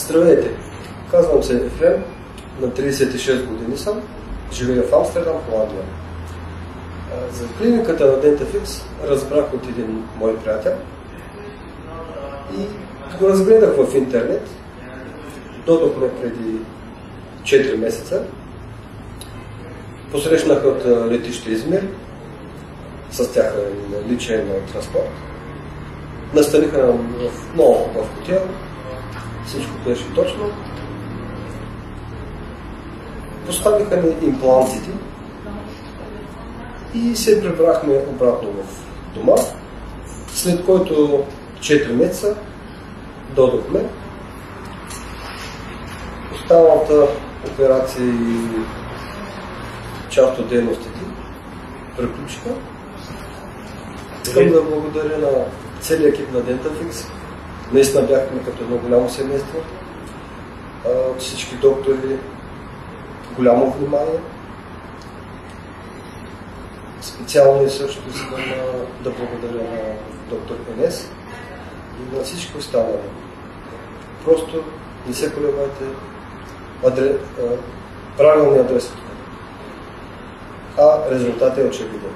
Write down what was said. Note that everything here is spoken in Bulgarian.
Здравейте! Казвам се Ефрем, на 36 години съм, живея в Амстердам, Холандия. За клиниката на DentaFix разбрах от един мой приятел и го разгледах в интернет. Дойдохме преди 4 месеца. Посрещнах от летище Измир, с тях личен транспорт. Настаниха в много хубав хотел. Всичко беше точно. Поставиха ни имплантите и се прибрахме обратно в дома, след който 4 месеца дойдохме. Останалата операция и част от дейностите приключиха. Искам да благодаря на целия екип на DentaFix. Наистина бяхме като едно голямо семейство. От всички доктори голямо внимание. Специално и също искам да благодаря на доктор Енес и на всички останали. Просто не се колебайте, правилният адрес, а резултатът е очевиден.